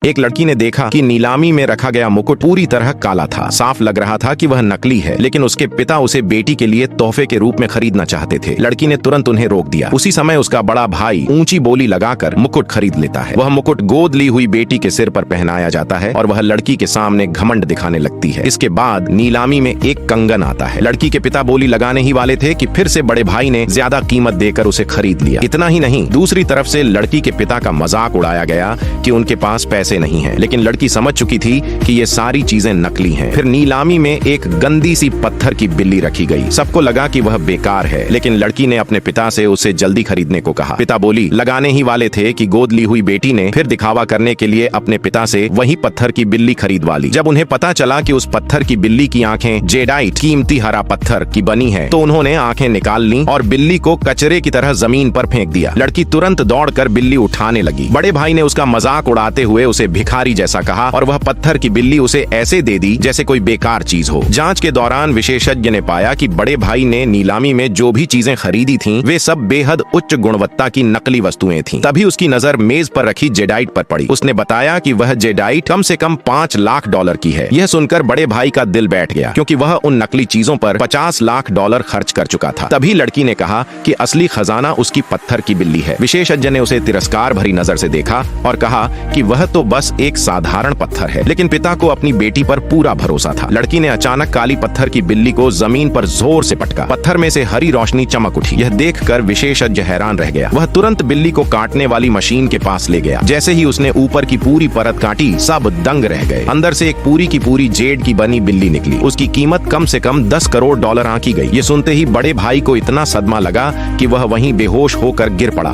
एक लड़की ने देखा कि नीलामी में रखा गया मुकुट पूरी तरह काला था। साफ लग रहा था कि वह नकली है, लेकिन उसके पिता उसे बेटी के लिए तोहफे के रूप में खरीदना चाहते थे। लड़की ने तुरंत उन्हें रोक दिया। उसी समय उसका बड़ा भाई ऊंची बोली लगाकर मुकुट खरीद लेता है। वह मुकुट गोद ली हुई बेटी के सिर पर पहनाया जाता है और वह लड़की के सामने घमंड दिखाने लगती है। इसके बाद नीलामी में एक कंगन आता है। लड़की के पिता बोली लगाने ही वाले थे कि फिर से बड़े भाई ने ज्यादा कीमत देकर उसे खरीद लिया। इतना ही नहीं, दूसरी तरफ से लड़की के पिता का मजाक उड़ाया गया कि उनके पास पैसे नहीं है, लेकिन लड़की समझ चुकी थी कि ये सारी चीजें नकली हैं। फिर नीलामी में एक गंदी सी पत्थर की बिल्ली रखी गई। सबको लगा कि वह बेकार है, लेकिन लड़की ने अपने पिता से उसे जल्दी खरीदने को कहा। पिता बोली लगाने ही वाले थे कि गोद ली हुई बेटी ने फिर दिखावा करने के लिए अपने पिता से वही पत्थर की बिल्ली खरीदवा ली। जब उन्हें पता चला कि उस पत्थर की बिल्ली की आंखें जेडाइट कीमती हरा पत्थर की बनी है, तो उन्होंने आंखें निकाल ली और बिल्ली को कचरे की तरह जमीन पर फेंक दिया। लड़की तुरंत दौड़कर बिल्ली उठाने लगी। बड़े भाई ने उसका मजाक उड़ाते हुए उसे भिखारी जैसा कहा और वह पत्थर की बिल्ली उसे ऐसे दे दी जैसे कोई बेकार चीज हो। जांच के दौरान विशेषज्ञ ने पाया कि बड़े भाई ने नीलामी में जो भी चीजें खरीदी थीं, वे सब बेहद उच्च गुणवत्ता की नकली वस्तुएं थीं। तभी उसकी नजर मेज पर रखी जेडाइट पर पड़ी। उसने बताया कि वह जेडाइट कम से कम $5 लाख की है। यह सुनकर बड़े भाई का दिल बैठ गया, क्योंकि वह उन नकली चीजों पर $50 लाख खर्च कर चुका था। तभी लड़की ने कहा कि असली खजाना उसकी पत्थर की बिल्ली है। विशेषज्ञ ने उसे तिरस्कार भरी नजर से देखा और कहा कि वह तो बस एक साधारण पत्थर है, लेकिन पिता को अपनी बेटी पर पूरा भरोसा था। लड़की ने अचानक काली पत्थर की बिल्ली को जमीन पर जोर से पटका। पत्थर में से हरी रोशनी चमक उठी। यह देखकर विशेषज्ञ हैरान रह गया। वह तुरंत बिल्ली को काटने वाली मशीन के पास ले गया। जैसे ही उसने ऊपर की पूरी परत काटी, सब दंग रह गए। अंदर से एक पूरी की पूरी जेड की बनी बिल्ली निकली। उसकी कीमत कम से कम $10 करोड़ आंकी गई। ये सुनते ही बड़े भाई को इतना सदमा लगा कि वह वहीं बेहोश होकर गिर पड़ा।